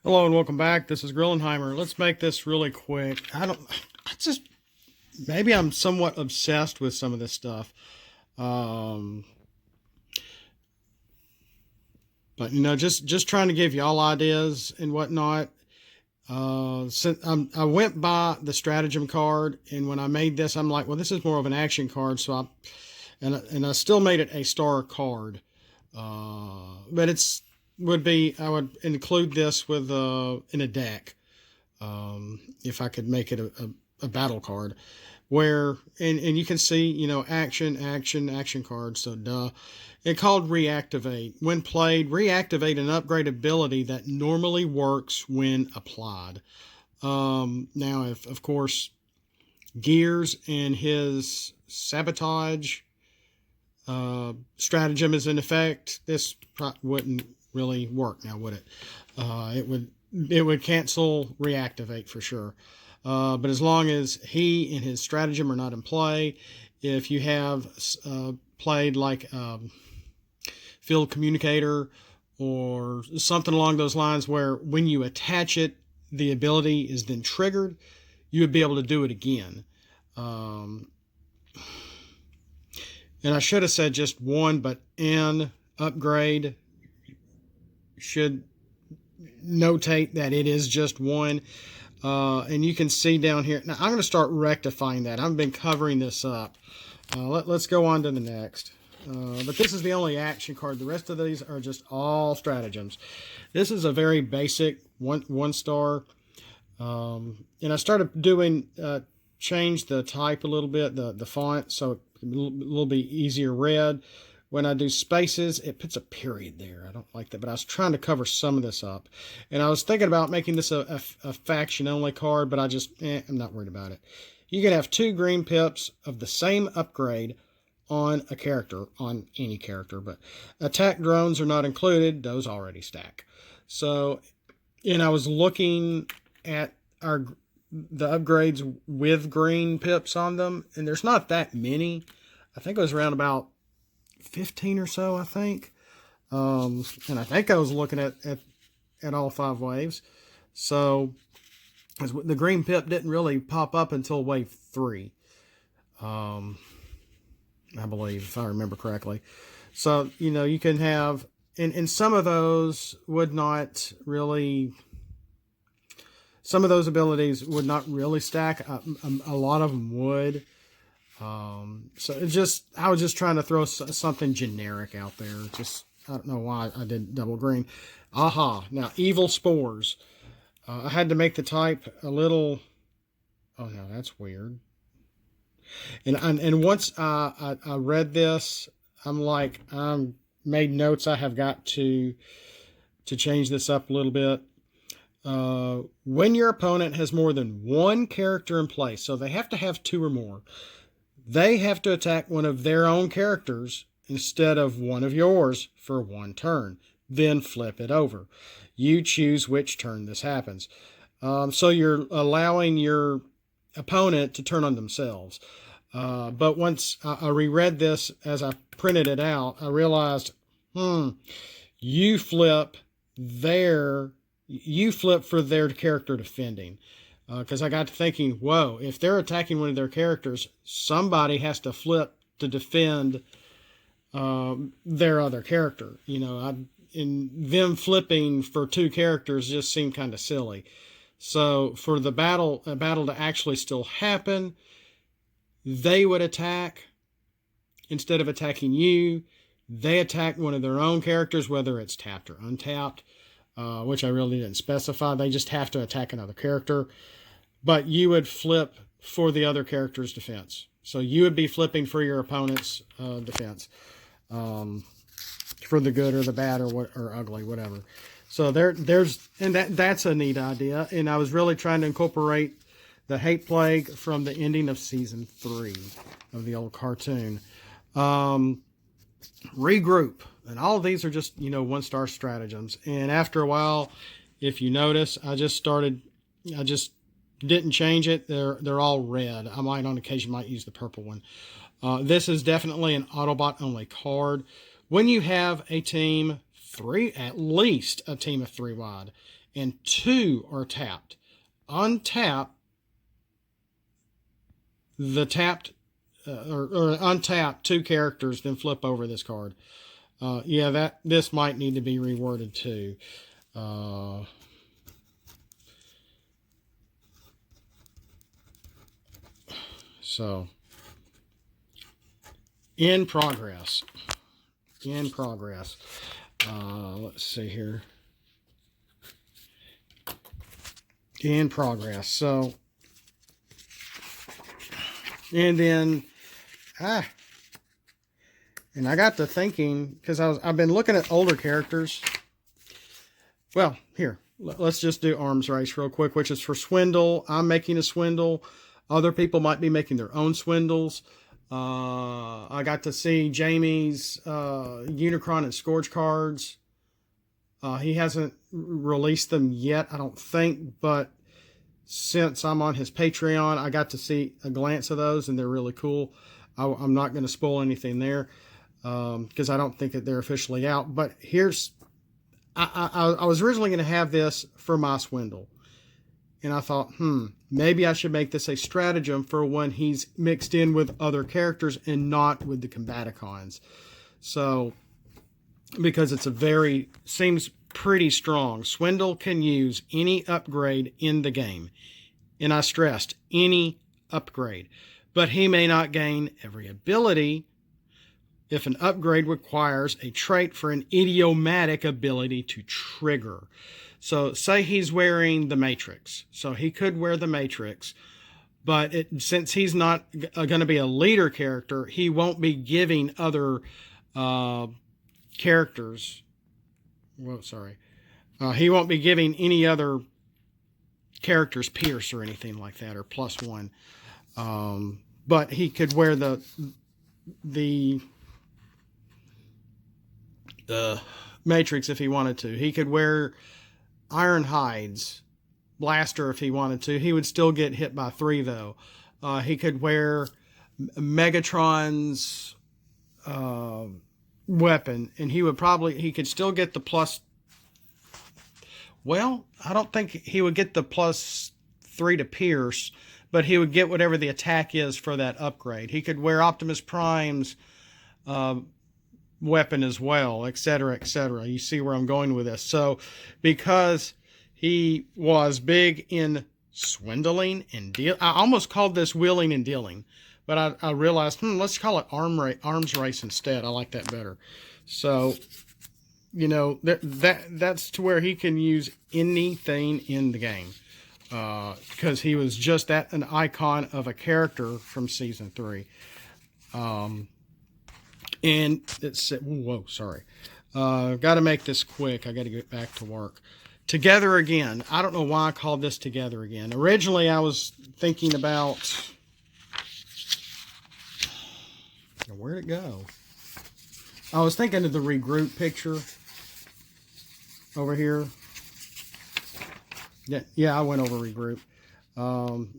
Hello and welcome back. This is Grillenheimer. Let's make this really quick. Maybe I'm somewhat obsessed with some of this stuff. But just trying to give y'all ideas and whatnot. Since I went by the stratagem card, and when I made this, I'm like, well, this is more of an action card. So I still made it a star card. But I would include this with in a deck, if I could make it a battle card, where and you can see action cards. So it's called reactivate. When played, reactivate an upgrade ability that normally works when applied. Now, if of course Gears and his sabotage stratagem is in effect, this wouldn't really work now, would it? It would cancel reactivate for sure. But as long as he and his stratagem are not in play, if you have played like field communicator or something along those lines, where when you attach it, the ability is then triggered, you would be able to do it again. And I should have said just one, but N upgrade should notate that it is just one. And you can see down here. Now I'm going to start rectifying that. I've been covering this up. Let's go on to the next. But this is the only action card. The rest of these are just all stratagems. This is a very basic one star. And I started doing change the type a little bit, the font, so it can be a little bit easier read. When I do spaces, it puts a period there. I don't like that, but I was trying to cover some of this up. And I was thinking about making this a faction-only card, but I'm not worried about it. You can have 2 green pips of the same upgrade on a character, on any character, but attack drones are not included. Those already stack. So, and I was looking at the upgrades with green pips on them, and there's not that many. I think it was around about 15 or so, I think. And I think I was looking at all 5 waves. So the green pip didn't really pop up until wave 3. I believe, if I remember correctly. So, you can have, and some of those would not really, some of those abilities would not really stack. A lot of them would. So I was just trying to throw something generic out there. I don't know why I did double green. Aha. Now, evil spores. I had to make the type a little, oh no, that's weird. And once I read this, I'm like, made notes. I have got to change this up a little bit. When your opponent has more than 1 character in play, so they have to have 2 or more, they have to attack one of their own characters instead of one of yours for 1 turn. Then flip it over. You choose which turn this happens. So you're allowing your opponent to turn on themselves. But once I reread this as I printed it out, I realized, you flip for their character defending. Because I got to thinking, whoa, if they're attacking one of their characters, somebody has to flip to defend their other character. And them flipping for 2 characters just seemed kind of silly. So for a battle to actually still happen, they would attack. Instead of attacking you, they attack one of their own characters, whether it's tapped or untapped, which I really didn't specify. They just have to attack another character. But you would flip for the other character's defense. So you would be flipping for your opponent's defense, for the good or the bad or ugly, whatever. So that's a neat idea. And I was really trying to incorporate the hate plague from the ending of season 3 of the old cartoon. Regroup, and all of these are just 1-star stratagems. And after a while, if you notice, I just didn't change it. They're all red. I might on occasion use the purple one. This is definitely an Autobot only card. When you have a team at least a team of 3 wide, and 2 are tapped. Untap the tapped or untap 2 characters, then flip over this card. Yeah, this might need to be reworded too. So, in progress. In progress. Let's see here. In progress. So, and then, and I got to thinking, because I've been looking at older characters. Well, here, let's just do Arms Race real quick, which is for Swindle. I'm making a Swindle. Other people might be making their own Swindles. I got to see Jamie's Unicron and Scourge cards. He hasn't released them yet, I don't think, but since I'm on his Patreon, I got to see a glance of those, and they're really cool. I'm not going to spoil anything there because I don't think that they're officially out. But here's, I was originally going to have this for my Swindle, and I thought, maybe I should make this a stratagem for when he's mixed in with other characters and not with the Combaticons. So, because it's seems pretty strong. Swindle can use any upgrade in the game. And I stressed, any upgrade. But he may not gain every ability if an upgrade requires a trait for an idiomatic ability to trigger. So say he's wearing the Matrix. So he could wear the Matrix. But since he's not going to be a leader character, he won't be giving other characters... Well, sorry. He won't be giving any other characters Pierce or anything like that, or +1. But he could wear the Matrix if he wanted to. He could wear Ironhide's blaster if he wanted to. He would still get hit by 3, though. He could wear Megatron's weapon, and he could still get the plus. Well, I don't think he would get the +3 to Pierce, but he would get whatever the attack is for that upgrade. He could wear Optimus Prime's weapon as well, etc., etc. You see where I'm going with this. So, because he was big in swindling and I almost called this wheeling and dealing. But I realized, let's call it arms race instead. I like that better. So, that's to where he can use anything in the game. Because he was just an icon of a character from Season 3. And it's... Whoa, sorry. Got to make this quick. I got to get back to work. Together Again. I don't know why I called this Together Again. Originally, I was thinking about... Where'd it go? I was thinking of the regroup picture over here. Yeah, I went over regroup.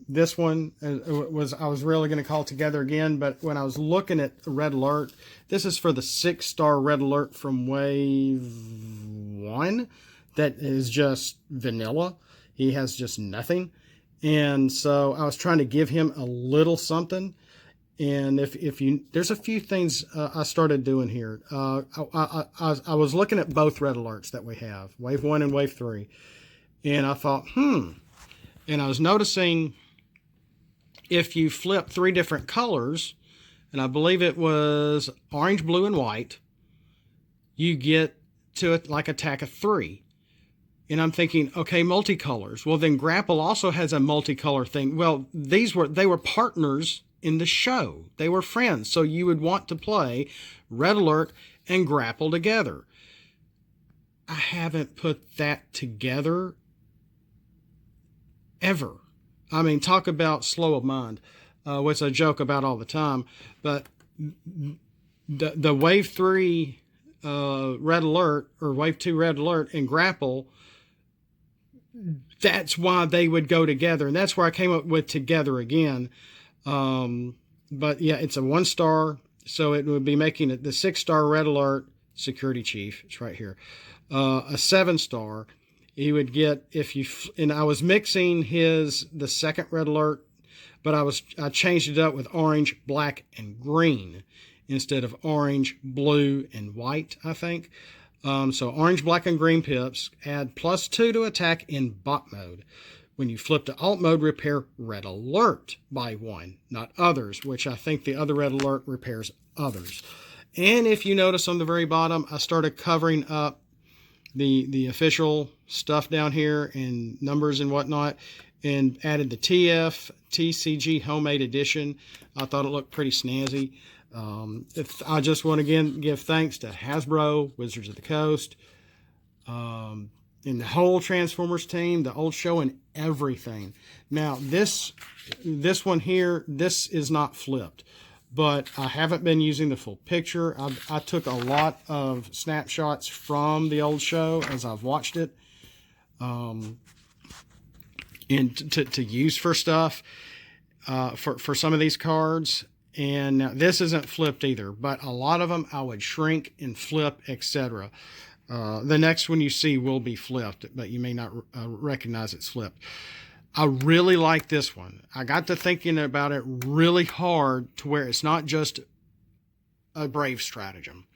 This one I was really going to call Together Again, but when I was looking at Red Alert, this is for the 6-star Red Alert from Wave 1 that is just vanilla. He has just nothing. And so I was trying to give him a little something. And there's a few things I started doing here. I was looking at both Red Alerts that we have, Wave 1 and Wave 3. And I thought, And I was noticing if you flip 3 different colors, and I believe it was orange, blue, and white, you get to it like attack of 3. And I'm thinking, okay, multicolors. Well, then Grapple also has a multicolor thing. Well, they were partners in the show. They were friends. So you would want to play Red Alert and Grapple together. I haven't put that together ever. I mean, talk about slow of mind, which I joke about all the time. But the Wave 3 Red Alert, or Wave 2 Red Alert and Grapple, that's why they would go together. And that's where I came up with Together Again. But yeah, it's a 1-star, so it would be making it the 6-star Red Alert Security Chief. It's right here. A 7-star, you would get, if you, and I was mixing the second red alert, but I changed it up with orange, black, and green instead of orange, blue, and white, I think. So orange, black, and green pips add +2 to attack in bot mode. When you flip to alt mode, repair red alert by 1, not others, which I think the other red alert repairs others. And if you notice on the very bottom, I started covering up the official stuff down here and numbers and whatnot, and added the TCG Homemade Edition. I thought it looked pretty snazzy. I just want to again give thanks to Hasbro, Wizards of the Coast, and the whole Transformers team, the old show, and everything. Now this one here, this is not flipped, but I haven't been using the full picture. I took a lot of snapshots from the old show as I've watched it, and to use for stuff, for some of these cards. And now this isn't flipped either, but a lot of them I would shrink and flip, etc. The next one you see will be flipped, but you may not recognize it's flipped. I really like this one. I got to thinking about it really hard to where it's not just a Brave stratagem,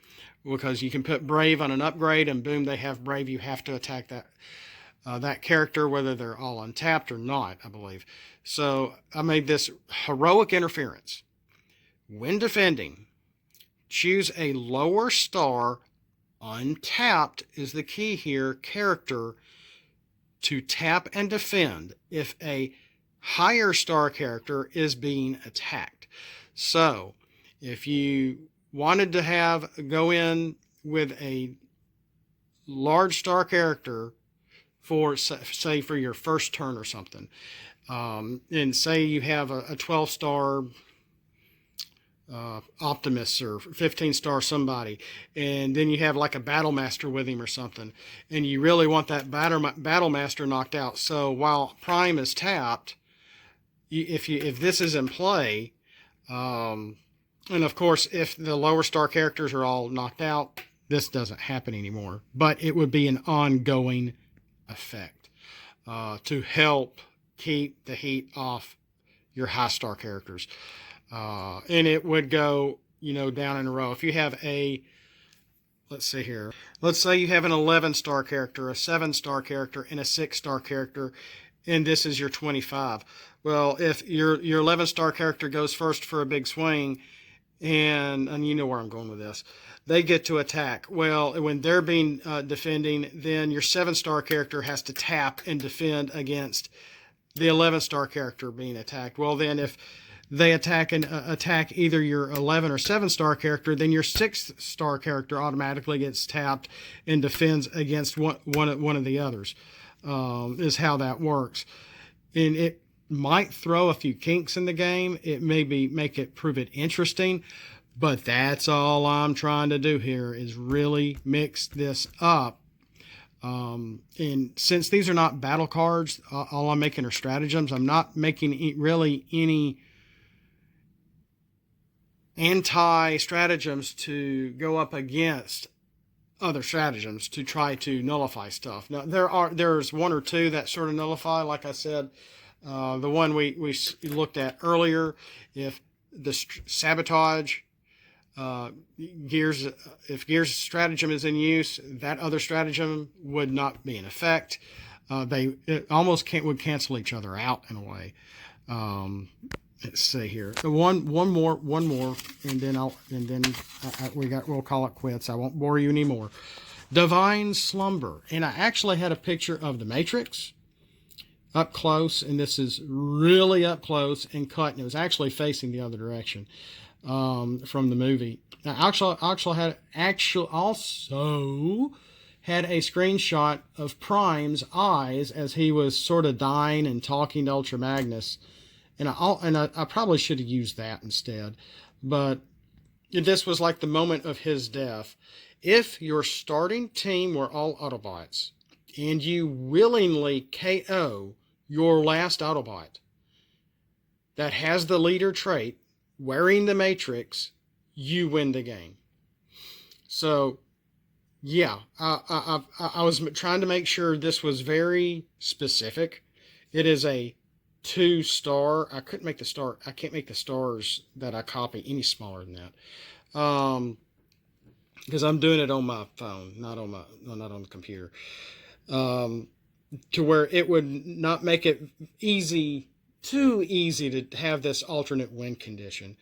because you can put Brave on an upgrade and boom, they have Brave. You have to attack that character, whether they're all untapped or not, I believe. So I made this heroic interference. When defending, choose a lower star, untapped is the key here, character to tap and defend if a higher star character is being attacked. So if you wanted to go in with a large star character for, say, for your first turn or something, and say you have a 12-star Optimus or 15-star somebody, and then you have like a Battle Master with him or something, and you really want that Battle Master knocked out. So while Prime is tapped, if this is in play, and of course if the lower star characters are all knocked out, this doesn't happen anymore, but it would be an ongoing effect to help keep the heat off your high star characters. And it would go, down in a row. If you have let's see here. Let's say you have an 11-star character, a 7-star character, and a 6-star character, and this is your 25. Well, if your 11-star character goes first for a big swing, and you know where I'm going with this, they get to attack. Well, when they're being defending, then your 7-star character has to tap and defend against the 11-star character being attacked. Well, then if they attack either your 11 or 7-star character, then your 6-star character automatically gets tapped and defends against one of the others. Is how that works. And it might throw a few kinks in the game. It may prove it interesting, but that's all I'm trying to do here is really mix this up. And since these are not battle cards, all I'm making are stratagems. I'm not making really any anti-stratagems to go up against other stratagems to try to nullify stuff. Now there's one or two that sort of nullify, like I said, the one we looked at earlier. If the sabotage if Gears stratagem is in use, that other stratagem would not be in effect. It almost would cancel each other out in a way. Let's see here. One more, and then we'll call it quits. I won't bore you anymore. Divine Slumber, and I actually had a picture of the Matrix up close, and this is really up close and cut, and it was actually facing the other direction from the movie. Now, also had a screenshot of Prime's eyes as he was sort of dying and talking to Ultra Magnus. And I probably should have used that instead. But this was like the moment of his death. If your starting team were all Autobots and you willingly KO your last Autobot that has the leader trait, wearing the Matrix, you win the game. So Yeah, I was trying to make sure this was very specific. It is a 2-star. I couldn't make the star. I can't make the stars that I copy any smaller than that. Because I'm doing it on my phone, not on the computer. Um, to where it would not make it too easy to have this alternate win condition,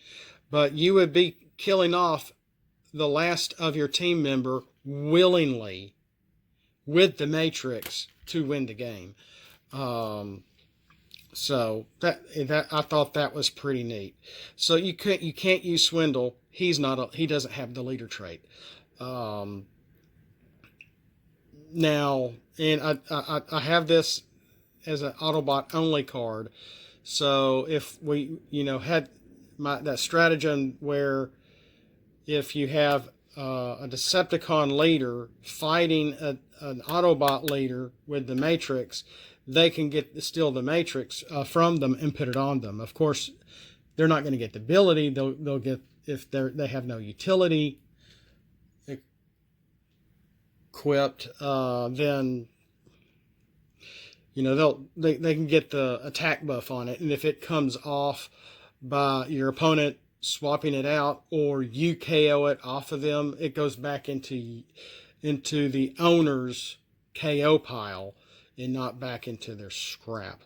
but you would be killing off the last of your team member willingly with the matrix to win the game. So that I thought that was pretty neat. So you can't use swindle. He doesn't have the leader trait. Um, Now, and I have this as an Autobot only card. So if we had that stratagem where if you have a Decepticon leader fighting an Autobot leader with the Matrix, they can steal the Matrix from them and put it on them. Of course, they're not going to get the ability. They'll get, if they have no utility equipped, then they can get the attack buff on it, and if it comes off by your opponent swapping it out or you KO it off of them, it goes back into the owner's KO pile and not back into their scrap.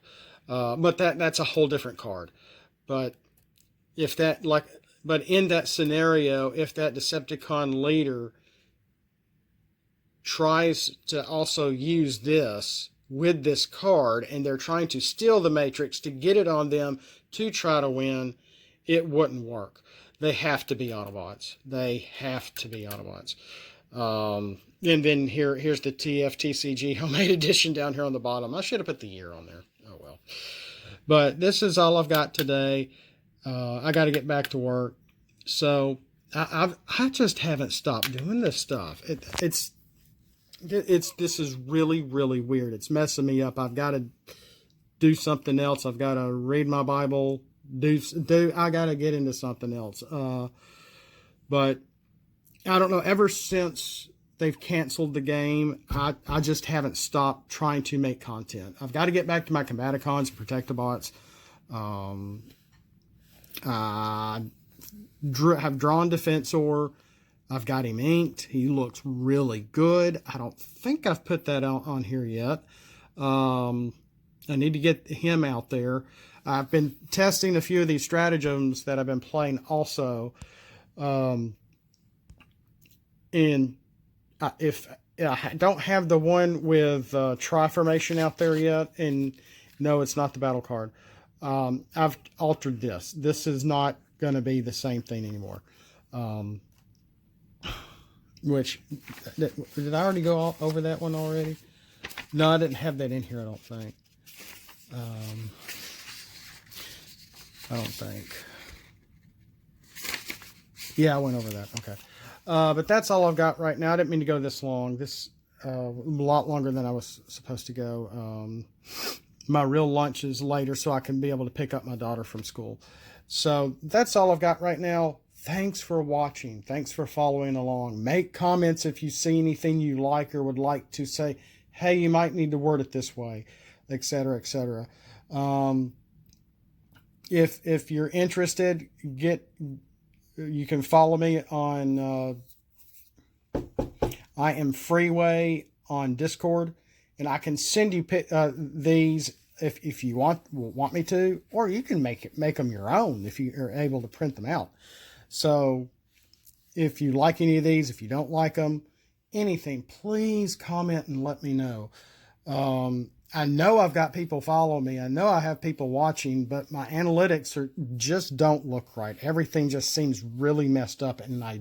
But that's a whole different card. But but in that scenario, if that Decepticon leader tries to also use this with this card and they're trying to steal the Matrix to get it on them to try to win, it wouldn't work. They have to be Autobots. And then here's the TFTCG Homemade Edition down here on the bottom. I should have put the year on there. Oh well. But this is all I've got today. I got to get back to work. So I just haven't stopped doing this stuff. This is really, really weird. It's messing me up. I've got to do something else. I've got to read my Bible. I got to get into something else. But I don't know. Ever since they've canceled the game, I just haven't stopped trying to make content. I've got to get back to my Combaticons and Protectobots. I have drawn Defensor. I've got him inked. He looks really good. I don't think I've put that out on here yet. I need to get him out there. I've been testing a few of these stratagems that I've been playing also. And if I don't have the one with Tri-Formation out there yet, and no, it's not the battle card. I've altered this. This is not going to be the same thing anymore. Which, did I already go over that one already? No, I didn't have that in here, I don't think. I don't think. Yeah, I went over that. Okay. But that's all I've got right now. I didn't mean to go this long. This a lot longer than I was supposed to go. My real lunch is later, so I can be able to pick up my daughter from school. So that's all I've got right now. Thanks for watching. Thanks for following along. Make comments if you see anything you like or would like to say, hey, you might need to word it this way, etc., etc. If you're interested, you can follow me on I am Freeway on Discord, and I can send you these if you want me to, or you can make them your own if you are able to print them out. So if you like any of these, if you don't like them, anything, please comment and let me know. I know I've got people following me. I know I have people watching, but my analytics just don't look right. Everything just seems really messed up, and I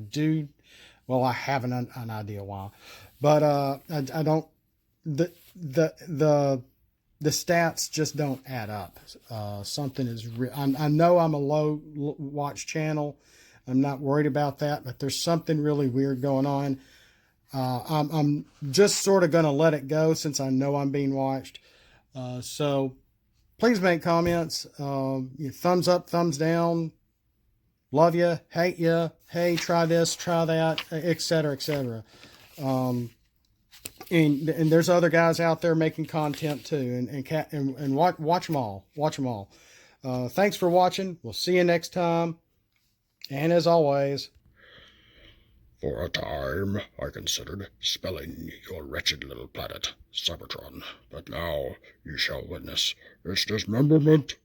have an idea why, but I don't. The stats just don't add up. Something is I know I'm a low watch channel. I'm not worried about that, but there's something really weird going on. I'm just sort of going to let it go since I know I'm being watched. So please make comments. Thumbs up, thumbs down. Love you, hate you. Hey, try this, try that, etc., etc. And there's other guys out there making content too, and watch them all. Watch them all. Thanks for watching. We'll see you next time. And as always, For a time, I considered spelling your wretched little planet, Cybertron, but now you shall witness its dismemberment